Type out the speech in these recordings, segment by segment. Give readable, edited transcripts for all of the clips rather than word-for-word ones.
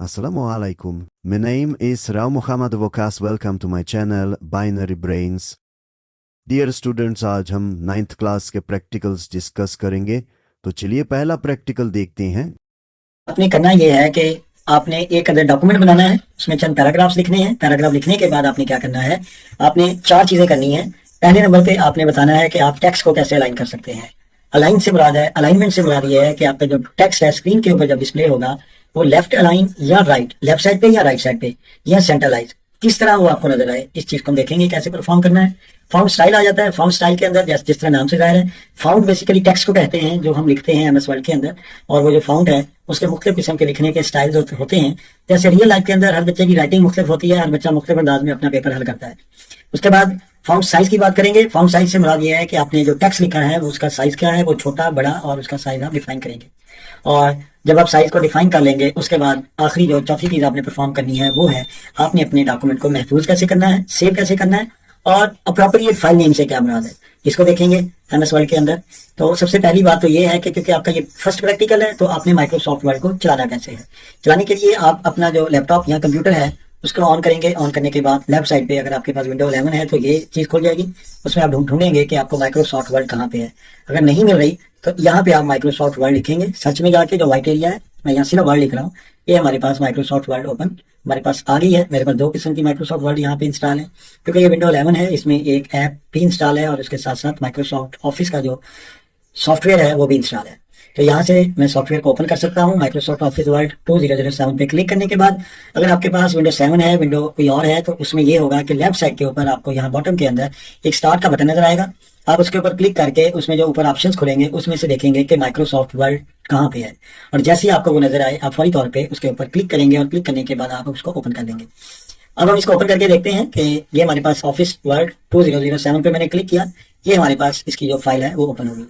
Assalamu alaikum. My name is Rao Muhammad Vokas. Welcome to my channel Binary Brains. Dear students, आज हम 9th class के practicals discuss करेंगे। तो चलिए पहला प्रैक्टिकल देखते हैं। आपने करना यह है कि आपने एक अदर डॉक्यूमेंट बनाना है, उसमें चंद पैराग्राफ्स लिखने हैं। पैराग्राफ लिखने के बाद आपने क्या करना है, आपने 4 चीजें करनी है। पहले नंबर पे आपने बताना है कि आप टेक्स्ट को कैसे अलाइन कर सकते हैं। अलाइन से मुराद है, अलाइनमेंट से मुराद ये है कि आपका जो टेक्स्ट है स्क्रीन के ऊपर जब डिस्प्ले होगा वो लेफ्ट अलाइन या राइट, लेफ्ट साइड पे या राइट साइड पे या सेंट्रलाइज, किस तरह वो आपको नजर आए, इस चीज को हम देखेंगे कैसे परफॉर्म करना है। फाउंट स्टाइल आ जाता है। फाउंट स्टाइल के अंदर जिस तरह नाम से जाहिर है, फाउंट बेसिकली टेक्स्ट को कहते हैं जो हम लिखते हैं एमएस वर्ड के अंदर, और वो जो फाउंट है उसके मुख्तलिफ किस्म के लिखने के स्टाइल होते हैं। जैसे रियल लाइफ के अंदर हर बच्चे की राइटिंग मुख्तलिफ होती है, हर बच्चा मुख्तलिफ अंदाज में अपना पेपर हल करता है। उसके बाद फाउंट साइज की बात करेंगे। फाउंट साइज से मुराद ये है कि आपने जो टेक्स्ट लिखा है उसका साइज क्या है, वो छोटा बड़ा, और उसका साइज आप डिफाइन करेंगे। और जब आप साइज को डिफाइन कर लेंगे उसके बाद आखिरी जो चौथी चीज आपने परफॉर्म करनी है वो है आपने अपने डॉक्यूमेंट को महफूज कैसे करना है, सेव कैसे करना है, और अप्रोप्रिएट फाइल नेम से क्या मुराद है, इसको देखेंगे एमएस वर्ड के अंदर। तो सबसे पहली बात तो ये है कि क्योंकि आपका ये फर्स्ट प्रैक्टिकल है तो आपने माइक्रोसॉफ्ट वर्ड को चलाना कैसे है। चलाने के लिए आप अपना जो लैपटॉप या कंप्यूटर है उसको ऑन करेंगे। ऑन करने के बाद लेफ्ट साइड पे अगर आपके पास विंडो 11 है तो ये चीज खुल जाएगी। उसमें आप ढूंढेंगे कि आपको माइक्रोसॉफ्ट वर्ड कहाँ पे है। अगर नहीं मिल रही तो यहाँ पे आप माइक्रोसॉफ्ट वर्ड लिखेंगे। सर्च में जाके जो व्हाइट एरिया है, मैं यहाँ सिर्फ वर्ड लिख रहा हूँ, ये हमारे पास माइक्रोसॉफ्ट वर्ड ओपन हमारे पास आ गई है। मेरे पास 2 किस्म की माइक्रोसॉफ्ट वर्ड यहाँ पे इंस्टॉल है। क्योंकि ये विंडो 11 है, इसमें एक ऐप भी इंस्टॉल है और उसके साथ साथ माइक्रोसॉफ्ट ऑफिस का जो सॉफ्टवेयर है वो भी इंस्टॉल है। तो यहाँ से मैं सॉफ्टवेयर को ओपन कर सकता हूँ। माइक्रोसॉफ्ट ऑफिस वर्ड 2007 पे क्लिक करने के बाद अगर आपके पास विंडो 7 है, विंडो कोई और है, तो उसमें ये होगा कि लेफ्ट साइड के ऊपर आपको यहाँ बॉटम के अंदर एक स्टार्ट का बटन नजर आएगा। आप उसके ऊपर क्लिक करके उसमें जो ऊपर ऑप्शंस खुलेंगे उसमें से देखेंगे कि माइक्रोसॉफ्ट वर्ड कहाँ पे है, और जैसे ही आपको वो नजर आए आप फौरी तौर पे उसके ऊपर क्लिक करेंगे और क्लिक करने के बाद आप उसको ओपन कर देंगे। अब हम इसको ओपन करके देखते हैं कि ये हमारे पास ऑफिस वर्ड 2007 पे मैंने क्लिक किया, ये हमारे पास इसकी जो फाइल है वो ओपन हो गई।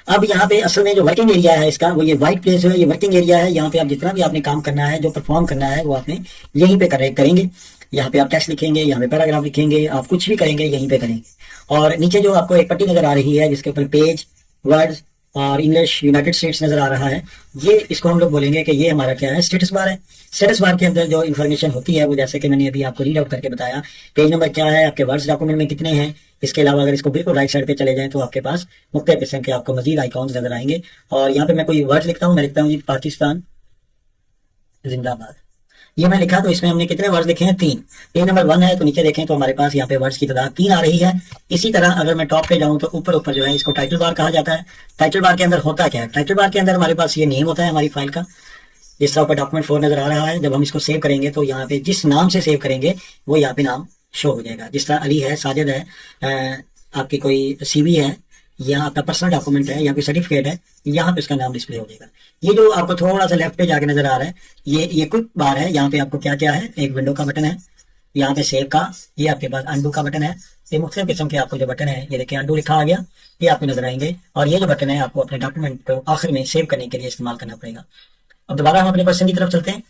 अब यहाँ पे असल में जो वर्किंग एरिया है इसका, वो ये व्हाइट प्लेस जो है ये वर्किंग एरिया है। यहाँ पे आप जितना भी आपने काम करना है, जो परफॉर्म करना है, वो आपने यहीं पे करेंगे। यहाँ पे आप टेक्स्ट लिखेंगे, यहाँ पे पैराग्राफ लिखेंगे, आप कुछ भी करेंगे यहीं पे करेंगे। और नीचे जो आपको एक पट्टी नजर आ रही है जिसके ऊपर पेज, वर्ड्स और इंग्लिश यूनाइटेड स्टेट्स नजर आ रहा है, ये इसको हम लोग बोलेंगे कि ये हमारा क्या है, स्टेटस बार है। स्टेटस बार के अंदर जो इन्फॉर्मेशन होती है वो जैसे कि मैंने अभी आपको रीड आउट करके बताया, पेज नंबर क्या है, आपके वर्ड्स डॉक्यूमेंट में कितने हैं। इसके अलावा अगर इसको बिल्कुल राइट साइड पे चले जाएं तो आपके पास मुख्तलिफ किस्म के आपको मजीद आइकॉन्स नजर आएंगे। और यहाँ पे मैं कोई वर्ड लिखता हूँ, मैं लिखता हूँ जी पाकिस्तान जिंदाबाद। ये मैं लिखा तो इसमें हमने कितने वर्ड्स लिखे हैं, 3। पेज नंबर 1 है तो नीचे देखें तो हमारे पास यहाँ पे वर्ड्स की तादाद 3 आ रही है। इसी तरह अगर मैं टॉप पे जाऊं तो ऊपर ऊपर जो है इसको टाइटल बार कहा जाता है। टाइटल बार के अंदर होता क्या है, टाइटल बार के अंदर हमारे पास ये नेम होता है हमारी फाइल का, जिस तरह ऊपर डॉक्यूमेंट 4 नजर आ रहा है। जब हम इसको सेव करेंगे तो यहाँ पे जिस नाम से सेव करेंगे वो यहाँ पे नाम शो हो जाएगा। जिस तरह अली है, साजिद है, आपकी कोई सीवी है या आपका पर्सनल डॉक्यूमेंट है या कोई सर्टिफिकेट है, यहाँ पे उसका नाम डिस्प्ले हो जाएगा। ये जो आपको थोड़ा सा लेफ्ट पे जाके नजर आ रहा है ये क्विक बार है। यहाँ पे आपको क्या क्या है, एक विंडो का बटन है, यहाँ पे सेव का, ये आपके पास अंडू का बटन है। ये मुख्तलिफ किस्म के आपको जो बटन है, ये देखिए अंडू लिखा आ गया, ये आपको नजर आएंगे। और ये जो बटन है आपको अपने डॉक्यूमेंट को आखिर में सेव करने के लिए इस्तेमाल करना पड़ेगा। अब दोबारा हम अपने क्वेश्चन की तरफ चलते हैं।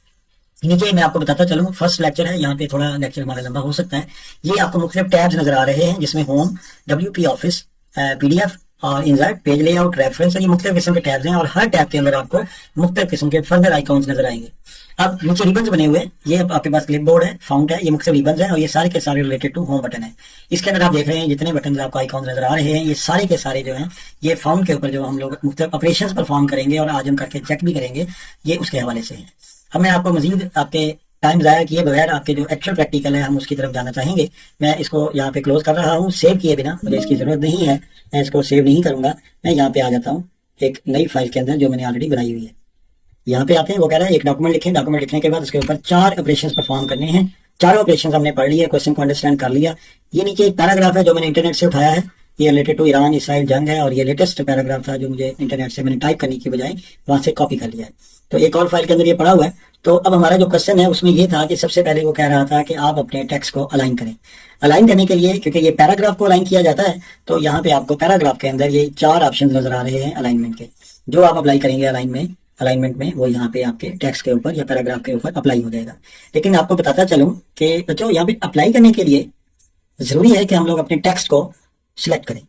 नीचे मैं आपको बताता चलूँ, फर्स्ट लेक्चर है, यहाँ पे थोड़ा लेक्चर हमारा लंबा हो सकता है। ये आपको मुख्तलिफ टैब्स नजर आ रहे हैं जिसमें होम, WP ऑफिस, PDF और इंसर्ट, पेज लेआउट, रेफरेंस, ये मुख्तलिफ किस्म के टैब्स हैं और हर टैब के अंदर आपको मुख्तलिफ किस्म के फर्दर आइकॉन्स नजर आएंगे। अब नीचे रिबन्स बने हुए, ये आपके पास क्लिपबोर्ड है, फाउंट है, ये मुख्तलिफ रिबन्स हैं और ये सारे के सारे रिलेटेड टू होम बटन है। इसके अंदर आप देख रहे हैं जितने बटन आपको आइकॉन्स नजर आ रहे हैं ये सारे के सारे जो हैं ये फाउंट के ऊपर जो हम लोग मुख्तलिफ ऑपरेशंस परफॉर्म करेंगे और आज हम करके चेक भी करेंगे, ये उसके हवाले से है। अब मैं आपको मजीद आपके टाइम ज़ाया किए बगैर आपके जो एक्चुअल प्रैक्टिकल है हम उसकी तरफ जाना चाहेंगे। मैं इसको यहाँ पे क्लोज कर रहा हूँ, सेव किए बिना, मुझे इसकी ज़रूरत नहीं है, मैं इसको सेव नहीं करूँगा। मैं यहाँ पे आ जाता हूँ एक नई फाइल के अंदर जो मैंने ऑलरेडी बनाई हुई है। यहाँ पे आते हैं, वो कह रहा है एक डॉक्यूमेंट लिखें। डॉक्यूमेंट लिखने के बाद उसके ऊपर 4 ऑपरेशंस परफॉर्म करने हैं। 4 ऑपरेशंस हमने पढ़ लिए, क्वेश्चन को अंडरस्टैंड कर लिया। ये नीचे एक पैराग्राफ है जो मैंने इंटरनेट से उठाया है, ये रिलेटेड टू ईरान इसराइल जंग है और ये लेटेस्ट पैराग्राफ था जो मुझे इंटरनेट से मैंने टाइप करने की बजाय वहां से कॉपी कर लिया है। तो एक और फाइल के अंदर ये पड़ा हुआ है। तो अब हमारा जो क्वेश्चन है उसमें ये था कि सबसे पहले वो कह रहा था कि आप अपने टेक्स्ट को अलाइन करें। अलाइन करने के लिए क्योंकि ये पैराग्राफ को अलाइन किया जाता है तो यहाँ पे आपको पैराग्राफ के अंदर ये 4 ऑप्शन नजर आ रहे हैं अलाइनमेंट के, जो आप अप्लाई करेंगे अलाइनमेंट में वो यहाँ पे आपके टेक्स्ट के ऊपर या पैराग्राफ के ऊपर अप्लाई हो जाएगा। लेकिन आपको बताता चलूं कि बच्चों यहाँ पे अप्लाई करने के लिए जरूरी है कि हम लोग अपने टेक्स्ट को सिलेक्ट करें।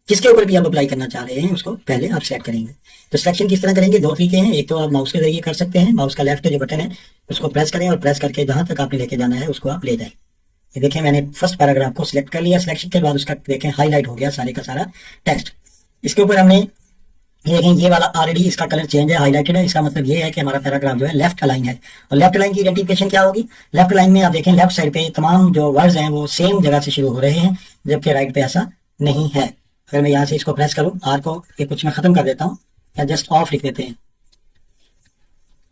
जिसके ऊपर भी आप अप्लाई करना चाह रहे हैं उसको पहले आप सेलेक्ट करेंगे। तो सिलेक्शन किस तरह करेंगे, 2 तरीके हैं। एक तो आप माउस के जरिए कर सकते हैं, माउस का लेफ्ट जो बटन है उसको प्रेस करें और प्रेस करके जहां तक आपने लेके जाना है उसको आप ले जाएं। ये देखें मैंने फर्स्ट पैराग्राफ को सिलेक्ट कर लिया, सिलेक्शन के बाद उसका देखें हाईलाइट हो गया सारे का सारा टेक्स्ट। इसके ऊपर हमने ये देखें ये वाला ऑलरेडी इसका कलर चेंज है, हाईलाइटेड है। इसका मतलब ये है कि हमारा पैराग्राफ जो है लेफ्ट अलाइन है। और लेफ्ट अलाइन की आइडेंटिफिकेशन क्या होगी? लेफ्ट अलाइन में आप देखें लेफ्ट साइड पे तमाम जो वर्ड्स हैं वो सेम जगह से शुरू हो रहे हैं, जबकि राइट पे ऐसा नहीं है। अगर मैं यहाँ से इसको प्रेस करूँ आर को, ये कुछ मैं खत्म कर देता हूँ या जस्ट ऑफ लिख देते हैं,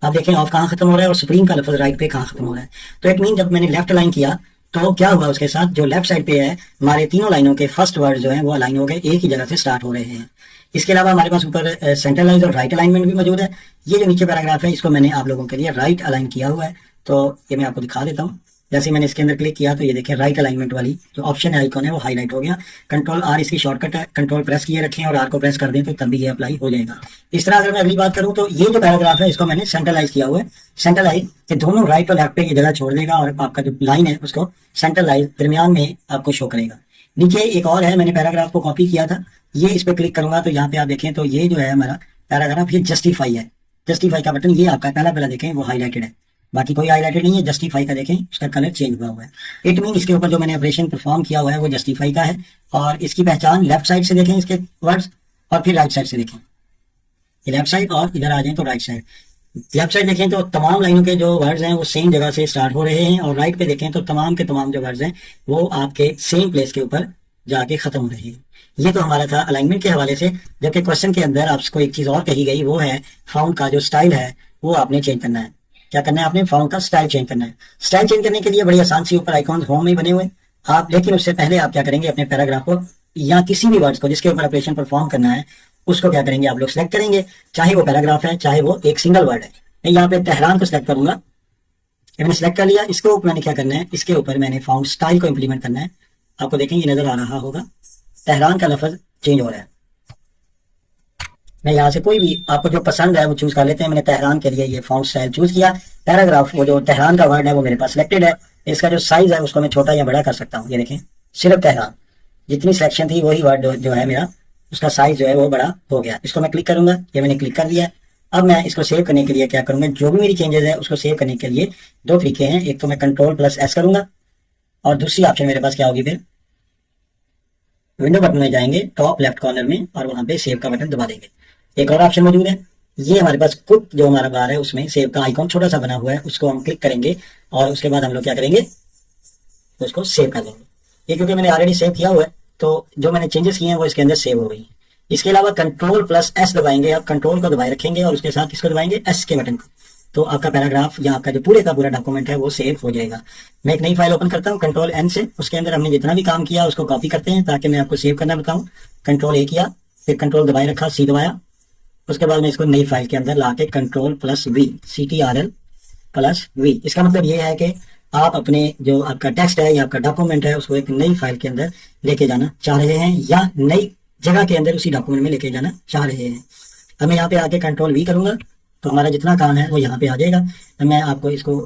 आप देखें ऑफ कहाँ खत्म हो रहा है और सुप्रीम का लफ्ज राइट पे कहाँ खत्म हो रहा है। तो इट मीन जब मैंने लेफ्ट अलाइन किया तो क्या हुआ उसके साथ, जो लेफ्ट साइड पे है हमारे तीनों लाइनों के फर्स्ट वर्ड जो है वो अलाइन हो गए, एक ही जगह से स्टार्ट हो रहे हैं। इसके अलावा हमारे पास ऊपर सेंट्रलाइज और राइट अलाइनमेंट भी मौजूद है। ये जो नीचे पैराग्राफ है इसको मैंने आप लोगों के लिए राइट अलाइन किया हुआ है, तो ये मैं आपको दिखा देता हूँ। जैसे मैंने इसके अंदर क्लिक किया तो ये देखें राइट अलाइनमेंट वाली जो ऑप्शन है आइकॉन है वो हाईलाइट हो गया। कंट्रोल आर इसकी शॉर्टकट है, कंट्रोल प्रेस किए रखें और आर को प्रेस कर दें तो तब भी ये अप्लाई हो जाएगा। इस तरह अगर मैं अगली बात करूं तो ये जो पैराग्राफ है इसको मैंने सेंट्रलाइज किया हुआ है। सेंट्रलाइज के दोनों राइट और लेफ्ट पे ये जगह छोड़ देगा और आपका जो लाइन है उसको सेंट्रलाइज दरमियान में आपको शो करेगा। नीचे एक और है, मैंने पैराग्राफ को कॉपी किया था, ये इस पर क्लिक करूंगा तो यहाँ पे आप देखें तो ये जो है हमारा पैराग्राफ ये जस्टिफाई है। जस्टिफाई का बटन ये आपका पहला देखें वो हाईलाइटेड है, बाकी कोई हाईलाइटेड नहीं है। जस्टिफाई का देखें उसका कलर चेंज हुआ है। इट मीन इसके ऊपर जो मैंने ऑपरेशन परफॉर्म किया हुआ है वो जस्टिफाई का है। और इसकी पहचान लेफ्ट साइड से देखें इसके वर्ड्स और फिर राइट साइड से देखें, ये लेफ्ट साइड और इधर आ जाए तो राइट साइड। लेफ्ट साइड देखें तो तमाम लाइनों के जो वर्ड्स हैं वो सेम जगह से स्टार्ट हो रहे हैं और राइट पे देखें तो तमाम के तमाम जो वर्ड्स हैं वो आपके सेम प्लेस के ऊपर जाके खत्म हो रहे हैं। ये तो हमारा था अलाइनमेंट के हवाले से। जबकि क्वेश्चन के अंदर आपको एक चीज और कही गई वो है फाउंड का जो स्टाइल है वो आपने चेंज करना है। क्या करना है आपने? फाउंड का स्टाइल चेंज करना है। स्टाइल चेंज करने के लिए बड़ी आसान सी ऊपर आइकॉन होम में बने हुए आप, लेकिन उससे पहले आप क्या करेंगे अपने पैराग्राफ को या किसी भी वर्ड्स को जिसके ऊपर ऑपरेशन परफॉर्म करना है उसको क्या करेंगे आप लोग सेलेक्ट करेंगे, चाहे वो पैराग्राफ है चाहे वो एक सिंगल वर्ड है। मैं यहाँ पे तेहरान को सिलेक्ट करूंगा, मैंने सेलेक्ट कर लिया। इसके ऊपर मैंने क्या करना है, इसके ऊपर मैंने फाउंड स्टाइल को इंप्लीमेंट करना है। आपको देखेंगे नजर आ रहा होगा तेहरान का लफ्ज चेंज हो रहा है। मैं यहाँ से कोई भी आपको जो पसंद है वो चूज कर लेते हैं। मैंने तेहरान के लिए ये फाउंड स्टाइल चूज किया। पैराग्राफ वो जो तेहरान का वर्ड है वो मेरे पास सिलेक्टेड है। इसका जो साइज है उसको मैं छोटा या बड़ा कर सकता हूँ। ये देखें सिर्फ तेहरान, जितनी सिलेक्शन थी वही वर्ड जो है मेरा उसका साइज जो है वो बड़ा हो गया। इसको मैं क्लिक करूंगा, ये मैंने क्लिक कर लिया। अब मैं इसको सेव करने के लिए क्या करूंगा, जो भी मेरी चेंजेस है उसको सेव करने के लिए दो तरीके हैं। एक तो मैं कंट्रोल प्लस एस करूंगा और दूसरी ऑप्शन मेरे पास क्या होगी, फिर विंडो बटन में जाएंगे टॉप लेफ्ट कॉर्नर में और वहां पे सेव का बटन दबा देंगे। एक और ऑप्शन मौजूद है, ये हमारे पास कुछ जो हमारा बार है उसमें सेव का आइकॉन छोटा सा बना हुआ है, उसको हम क्लिक करेंगे और उसके बाद हम लोग क्या करेंगे उसको सेव कर देंगे। ये क्योंकि मैंने ऑलरेडी सेव किया हुआ है तो जो मैंने चेंजेस किए हैं वो इसके अंदर सेव हो गई। इसके अलावा कंट्रोल प्लस एस दबाएंगे, आप कंट्रोल को दबाए रखेंगे और उसके साथ किसको दबाएंगे, एस के बटन को, तो आपका पैराग्राफ या आपका जो पूरे का पूरा डॉक्यूमेंट है वो सेव हो जाएगा। मैं एक नई फाइल ओपन करता हूँ कंट्रोल एन से, उसके अंदर हमने जितना भी काम किया उसको कॉपी करते हैं ताकि मैं आपको सेव करना बताऊं। कंट्रोल ए किया, फिर कंट्रोल दबाए रखा, सी दबाया, उसके बाद मैं इसको नई फाइल के अंदर लाके control plus V, CTRL plus V. इसका मतलब ये है कि आप अपने जो आपका टेक्स्ट है या आपका डॉक्यूमेंट है उसको एक नई फाइल के अंदर लेके जाना चाह रहे हैं या नई जगह के अंदर उसी डॉक्यूमेंट में लेके जाना चाह रहे हैं। अब मैं यहाँ पे आके कंट्रोल वी करूंगा तो हमारा जितना काम है वो यहाँ पे आ जाएगा। तो मैं आपको इसको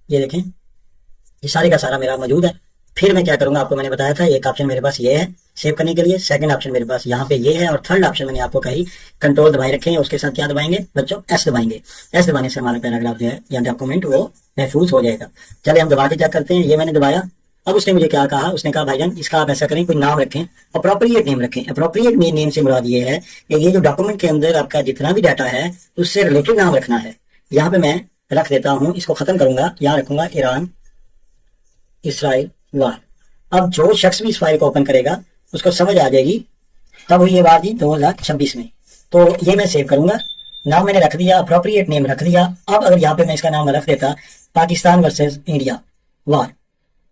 ये देखें ये सारे का सारा मेरा मौजूद है। फिर मैं क्या करूंगा, आपको मैंने बताया था एक ऑप्शन मेरे पास ये है सेव करने के लिए, सेकंड ऑप्शन मेरे पास यहाँ पे ये है और थर्ड ऑप्शन मैंने आपको कही कंट्रोल दबाए रखें, उसके साथ क्या दबाएंगे बच्चों, एस दबाएंगे। एस दबाने से हमारा पैराग्राफ जो है या डॉक्यूमेंट वो महफूज हो जाएगा। चले हम दबा के क्या करते हैं, ये मैंने दबाया। अब उसने मुझे क्या कहा, उसने कहा भाईजान इसका आप ऐसा करें कोई नाम रखें, अप्रोप्रिएट नेम रखें। अप्रोप्रिएट नेम से मुराद ये है कि ये जो डॉक्यूमेंट के अंदर आपका जितना भी डाटा है उससे रिलेटेड नाम रखना है। यहाँ पे मैं रख देता हूँ, इसको खत्म करूंगा, यहाँ रखूंगा ईरान इसराइल वार। अब जो शख्स भी इस फाइल को ओपन करेगा उसको समझ आ जाएगी तब हुई ये बात थी 2026 में। तो ये मैं सेव करूंगा, नाम मैंने रख दिया, अप्रोप्रिएट नेम रख दिया। अब अगर यहाँ पे मैं इसका नाम रख देता पाकिस्तान वर्सेस इंडिया वार,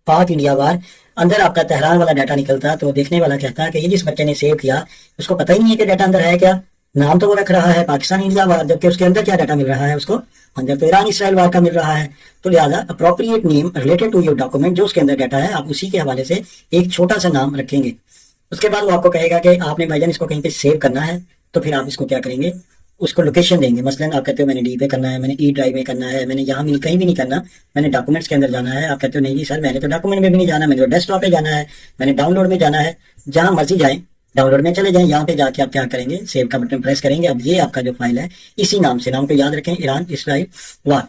पाक इंडिया वार, अंदर आपका तेहरान वाला डाटा निकलता तो देखने वाला कहता कि ये जिस बच्चे ने सेव किया उसको पता ही नहीं है कि डाटा अंदर है क्या। नाम तो वो रख रहा है पाकिस्तान इंडिया वार, जबकि उसके अंदर क्या डाटा मिल रहा है उसको अंदर तो ईरान इसराइल वार का मिल रहा है। तो लिहाजा appropriate name related to your document, जो उसके अंदर डाटा है आप उसी के हवाले से एक छोटा सा नाम रखेंगे। उसके बाद वो आपको कहेगा कि आपने भाईजान इसको कहीं पे सेव करना है, तो फिर आप इसको क्या करेंगे, उसको लोकेशन देंगे। मसलन आप कहते हो मैंने डी पे करना है, मैंने ई ड्राइव में करना है, मैंने यहाँ भी कहीं भी नहीं करना, मैंने डॉक्यूमेंट्स के अंदर जाना है। आप कहते हो नहीं जी सर मैंने तो डॉक्यूमेंट में भी नहीं जाना, मैंने तो डेस्कटॉप पे जाना है, मैंने डाउनलोड में जाना है। जहां मर्जी जाएं, डाउनलोड में चले जाएं, यहाँ पे जाके आप क्या करेंगे, सेव का बटन प्रेस करेंगे। अब ये आपका जो फाइल है इसी नाम से, नाम को याद रखें ईरान इसराइल वार।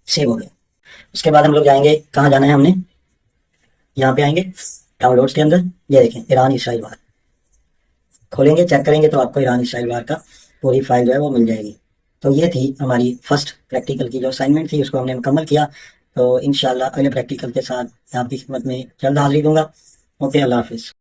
सेव हो गया। उसके बाद हम लोग जाएंगे, कहाँ जाना है हमने, यहाँ पे आएंगे डाउनलोड्स के अंदर, ये देखें ईरान इसराइल वार, खोलेंगे चेक करेंगे तो आपको ईरान इसराइल वार का पूरी फाइल जो है वो मिल जाएगी। तो ये थी हमारी फर्स्ट प्रैक्टिकल की जो असाइनमेंट थी, उसको हमने मुकम्मल किया। तो इंशाल्लाह अगले प्रैक्टिकल के साथ आपकी खिदमत में जल्द हाजिरी दूंगा। ओके, अल्लाह हाफिज़।